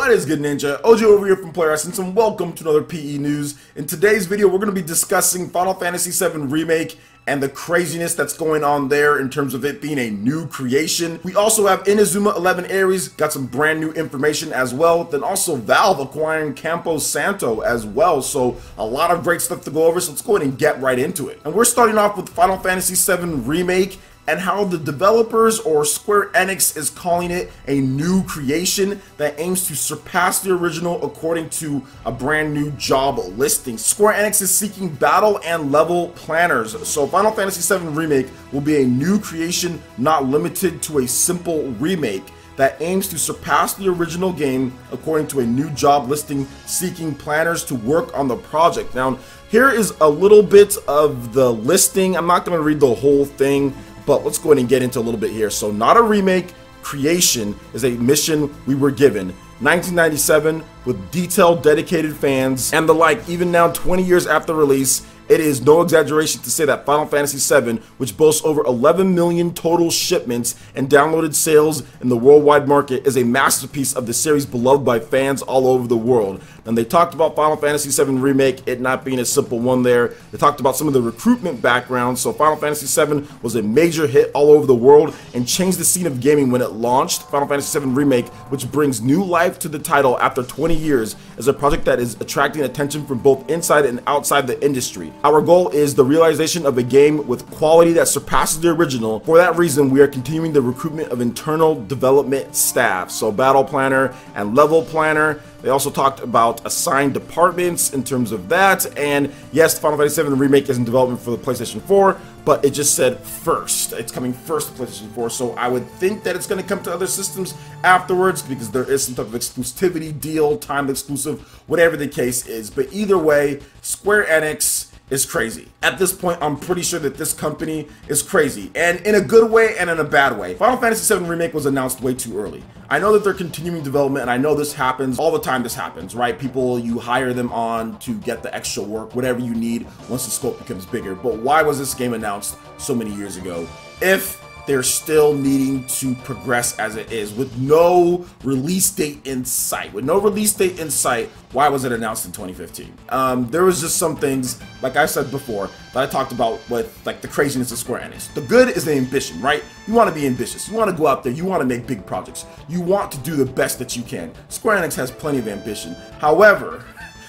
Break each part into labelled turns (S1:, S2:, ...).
S1: What is good, Ninja? OG over here from Player Essence, and welcome to another PE News. In today's video, we're going to be discussing Final Fantasy VII Remake and the craziness that's going on there in terms of it being a new creation. We also have Inazuma 11 Aries, got some brand new information as well. Then also Valve acquiring Campo Santo as well. So a lot of great stuff to go over, so let's go ahead and get right into it. And we're starting off with Final Fantasy VII Remake, and how the developers, or Square Enix, is calling it a new creation that aims to surpass the original according to a brand new job listing. Square Enix is seeking battle and level planners, so Final Fantasy VII Remake will be a new creation not limited to a simple remake that aims to surpass the original game according to a new job listing, seeking planners to work on the project. Now, here is a little bit of the listing. I'm not going to read the whole thing, but let's go ahead and get into a little bit here. So, not a remake, creation is a mission we were given. 1997, with detailed, dedicated fans and the like. Even now, 20 years after release, it is no exaggeration to say that Final Fantasy VII, which boasts over 11 million total shipments and downloaded sales in the worldwide market, is a masterpiece of the series beloved by fans all over the world. And they talked about Final Fantasy VII Remake, it not being a simple one there. They talked about some of the recruitment background. So Final Fantasy VII was a major hit all over the world and changed the scene of gaming when it launched. Final Fantasy VII Remake, which brings new life to the title after 20 years, is a project that is attracting attention from both inside and outside the industry. Our goal is the realization of a game with quality that surpasses the original. For that reason, we are continuing the recruitment of internal development staff, so battle planner and level planner. They also talked about assigned departments in terms of that, and yes, Final Fantasy VII Remake is in development for the PlayStation 4, but it just said first. It's coming first to PlayStation 4, so I would think that it's going to come to other systems afterwards because there is some type of exclusivity deal, timed exclusive, whatever the case is. But either way, Square Enix is crazy. At this point, I'm pretty sure that this company is crazy, and in a good way and in a bad way. Final Fantasy VII Remake was announced way too early. I know that they're continuing development, and I know this happens all the time. This happens, right? People, you hire them on to get the extra work, whatever you need once the scope becomes bigger. But why was this game announced so many years ago if they're still needing to progress as it is with no release date in sight? With no release date in sight, why was it announced in 2015? There was just some things, like I said before, that I talked about with like the craziness of Square Enix. The good is the ambition, right? You want to be ambitious. You want to go out there. You want to make big projects. You want to do the best that you can. Square Enix has plenty of ambition. However,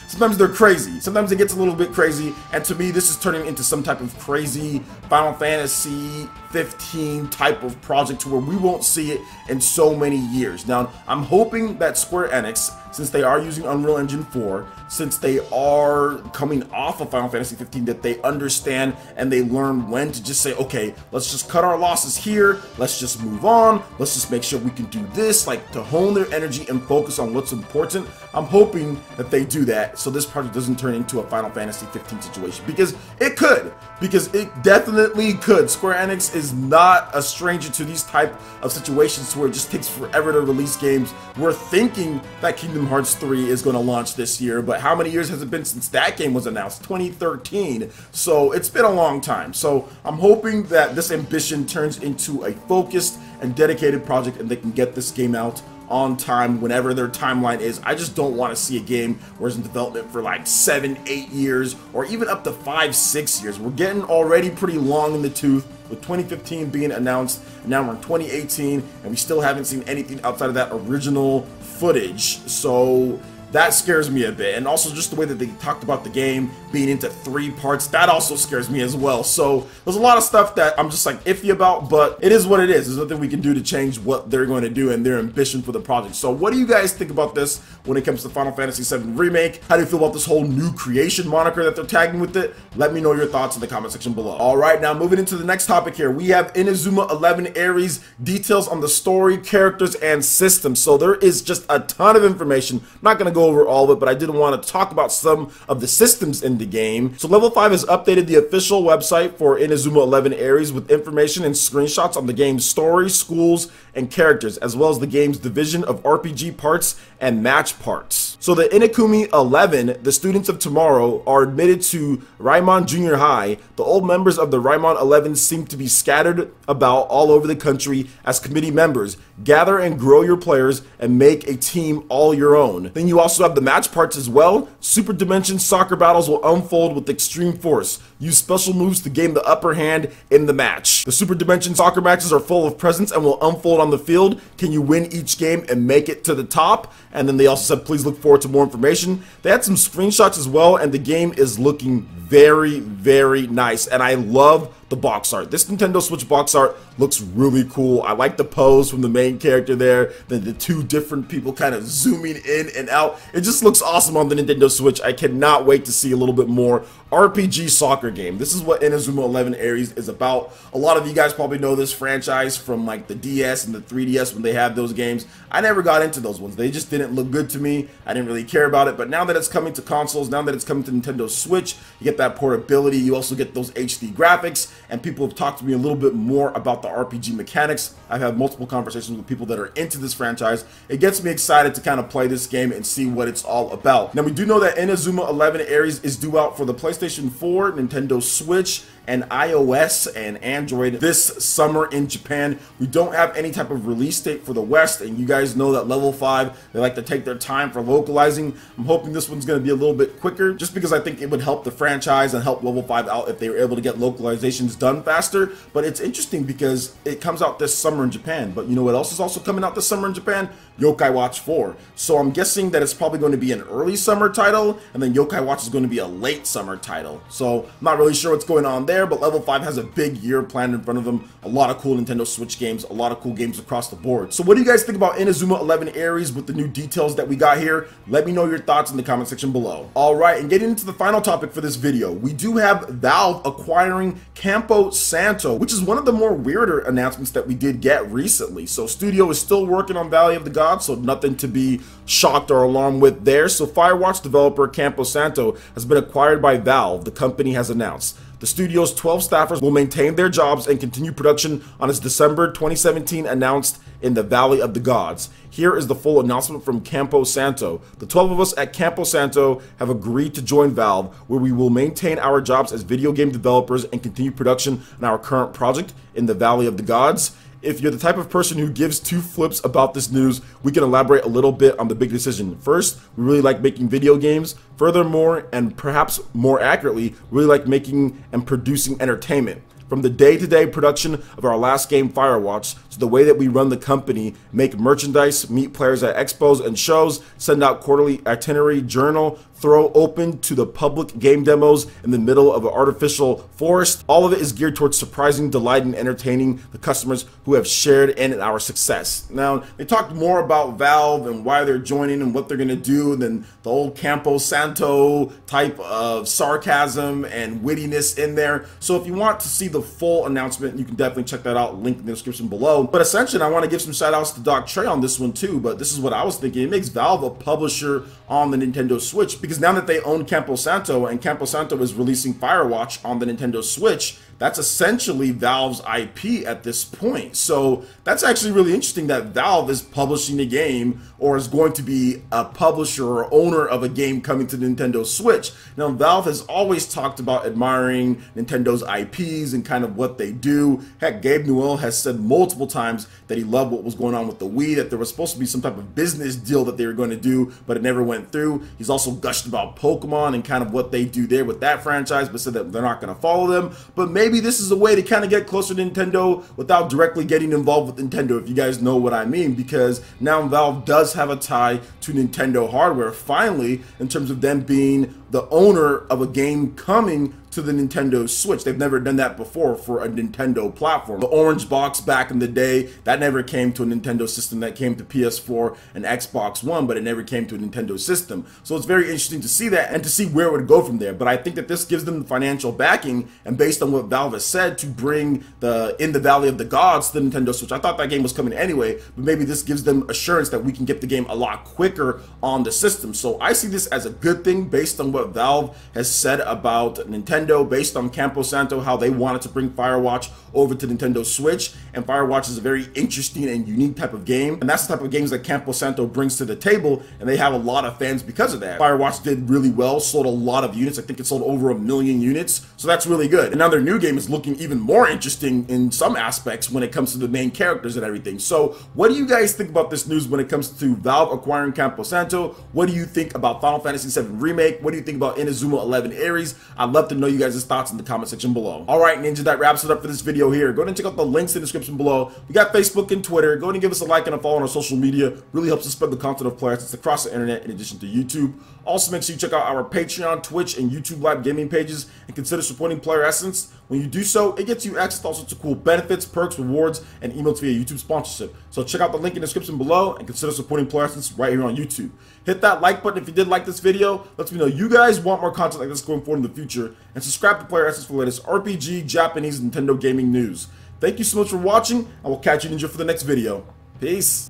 S1: sometimes they're crazy. Sometimes it gets a little bit crazy, and to me, this is turning into some type of crazy Final Fantasy 15 type of project to where we won't see it in so many years. Now, I'm hoping that Square Enix, since they are using Unreal Engine 4, since they are coming off of Final Fantasy 15, that they understand and they learn when to just say, okay, let's just cut our losses here, let's just move on, let's just make sure we can do this, like to hone their energy and focus on what's important. I'm hoping that they do that so this project doesn't turn into a Final Fantasy 15 situation, because it could, because it definitely could. Square Enix is not a stranger to these type of situations where it just takes forever to release games. We're thinking that Kingdom Hearts 3 is going to launch this year, but how many years has it been since that game was announced? 2013. So it's been a long time. So I'm hoping that this ambition turns into a focused and dedicated project and they can get this game out on time whenever their timeline is. I just don't want to see a game where it's in development for like 7-8 years or even up to 5-6 years. We're getting already pretty long in the tooth with 2015 being announced, and now we're in 2018 and we still haven't seen anything outside of that original footage. So that scares me a bit, and also just the way that they talked about the game being into 3 parts, that also scares me as well. So there's a lot of stuff that I'm just like iffy about, but it is what it is. There's nothing we can do to change what they're going to do and their ambition for the project. So what do you guys think about this when it comes to Final Fantasy VII Remake? How do you feel about this whole new creation moniker that they're tagging with it? Let me know your thoughts in the comment section below. Alright, now moving into the next topic here, we have Inazuma 11 Aries, details on the story, characters, and systems. So there is just a ton of information. I'm not going to go over all of it, but I did want to talk about some of the systems in the game. So Level 5 has updated the official website for Inazuma 11 Aries with information and screenshots on the game's story, schools, and characters, as well as the game's division of RPG parts and match parts. So the Inazuma 11, the students of tomorrow, are admitted to Raimon Junior High. The old members of the Raimon 11 seem to be scattered about all over the country as committee members. Gather and grow your players and make a team all your own. Then you also have the match parts as well. Super Dimension soccer battles will unfold with extreme force. Use special moves to gain the upper hand in the match. The Super Dimension soccer matches are full of presence and will unfold on the field. Can you win each game and make it to the top? And then they also said please look forward to more information. They had some screenshots as well, and the game is looking very, very nice, and I love the box art. This Nintendo Switch box art looks really cool. I like the pose from the main character there, the two different people kind of zooming in and out. It just looks awesome on the Nintendo Switch. I cannot wait to see a little bit more RPG soccer game. This is what Inazuma 11 Aries is about. A lot of you guys probably know this franchise from like the DS and the 3DS when they had those games. I never got into those ones. They just didn't look good to me. I didn't really care about it, but now that it's coming to consoles, now that it's coming to Nintendo Switch, you get that portability, you also get those HD graphics, and people have talked to me a little bit more about the RPG mechanics. I've had multiple conversations with people that are into this franchise. It gets me excited to kind of play this game and see what it's all about. Now we do know that Inazuma 11 Aries is due out for the PlayStation 4, Nintendo Switch, and iOS and Android this summer in Japan. We don't have any type of release date for the West, and you guys know that Level 5, they like to take their time for localizing. I'm hoping this one's going to be a little bit quicker, just because I think it would help the franchise and help Level 5 out if they were able to get localizations done faster. But it's interesting because it comes out this summer in Japan, but you know what else is also coming out this summer in Japan? Yokai Watch 4. So I'm guessing that it's probably going to be an early summer title, and then Yokai Watch is going to be a late summer title. So I'm not really sure what's going on there, but Level 5 has a big year planned in front of them. A lot of cool Nintendo Switch games, a lot of cool games across the board. So what do you guys think about Inazuma 11 Aries with the new details that we got here? Let me know your thoughts in the comment section below. Alright, and getting into the final topic for this video, we do have Valve acquiring Campo Santo, which is one of the more weirder announcements that we did get recently. So studio is still working on Valley of the Gods, so nothing to be shocked or alarmed with there. So Firewatch developer Campo Santo has been acquired by Valve, the company has announced. The studio's 12 staffers will maintain their jobs and continue production on its December 2017 announced in the Valley of the Gods. Here is the full announcement from Campo Santo. The 12 of us at Campo Santo have agreed to join Valve, where we will maintain our jobs as video game developers and continue production on our current project in the Valley of the Gods. If you're the type of person who gives two flips about this news, we can elaborate a little bit on the big decision. First, we really like making video games. Furthermore, and perhaps more accurately, we really like making and producing entertainment. From the day-to-day production of our last game, Firewatch, to the way that we run the company, make merchandise, meet players at expos and shows, send out quarterly itinerary journal, throw open to the public game demos in the middle of an artificial forest. All of it is geared towards surprising, delighting, and entertaining the customers who have shared in our success. Now, they talked more about Valve and why they're joining and what they're going to do than the old Campo Santo type of sarcasm and wittiness in there. So if you want to see the full announcement, you can definitely check that out, link in the description below. But essentially, I want to give some shout outs to Doc Trey on this one too, but this is what I was thinking. It makes Valve a publisher on the Nintendo Switch, because now that they own Campo Santo and Campo Santo is releasing Firewatch on the Nintendo Switch, that's essentially Valve's IP at this point. So that's actually really interesting that Valve is publishing a game, or is going to be a publisher or owner of a game coming to the Nintendo Switch. Now, Valve has always talked about admiring Nintendo's IPs and kind of what they do. Heck, Gabe Newell has said multiple times that he loved what was going on with the Wii, that there was supposed to be some type of business deal that they were going to do, but it never went through. He's also gushed about Pokemon and kind of what they do there with that franchise, but said that they're not going to follow them. But maybe this is a way to kind of get closer to Nintendo without directly getting involved with Nintendo, if you guys know what I mean, because now Valve does have a tie to Nintendo hardware, finally, in terms of them being the owner of a game coming to the Nintendo Switch. They've never done that before for a Nintendo platform. The orange box back in the day, that never came to a Nintendo system. That came to PS4 and Xbox One, but it never came to a Nintendo system. So it's very interesting to see that and to see where it would go from there. But I think that this gives them the financial backing, and based on what Valve has said, to bring the In the Valley of the Gods to the Nintendo Switch. I thought that game was coming anyway, but maybe this gives them assurance that we can get the game a lot quicker on the system. So I see this as a good thing based on what Valve has said about Nintendo, based on Campo Santo, how they wanted to bring Firewatch over to Nintendo Switch, and Firewatch is a very interesting and unique type of game, and that's the type of games that Campo Santo brings to the table, and they have a lot of fans because of that. Firewatch did really well, sold a lot of units. I think it sold over 1 million units, so that's really good. And now their new game is looking even more interesting in some aspects when it comes to the main characters and everything. So what do you guys think about this news when it comes to Valve acquiring Campo Santo? What do you think about Final Fantasy VII Remake? What do you think about Inazuma 11 Ares? I'd love to know you guys' thoughts in the comment section below. Alright, Ninja, that wraps it up for this video here. Go ahead and check out the links in the description below. We got Facebook and Twitter. Go ahead and give us a like and a follow on our social media. Really helps us spread the content of Player Essence across the internet in addition to YouTube. Also, make sure you check out our Patreon, Twitch, and YouTube live gaming pages and consider supporting Player Essence. When you do so, it gets you access to all sorts of cool benefits, perks, rewards, and emails via YouTube sponsorship. So check out the link in the description below and consider supporting Player Essence right here on YouTube. Hit that like button if you did like this video. Let me know you guys want more content like this going forward in the future. And subscribe to Player Essence for the latest RPG, Japanese, Nintendo gaming news. Thank you so much for watching, and we'll catch you, Ninja, for the next video. Peace.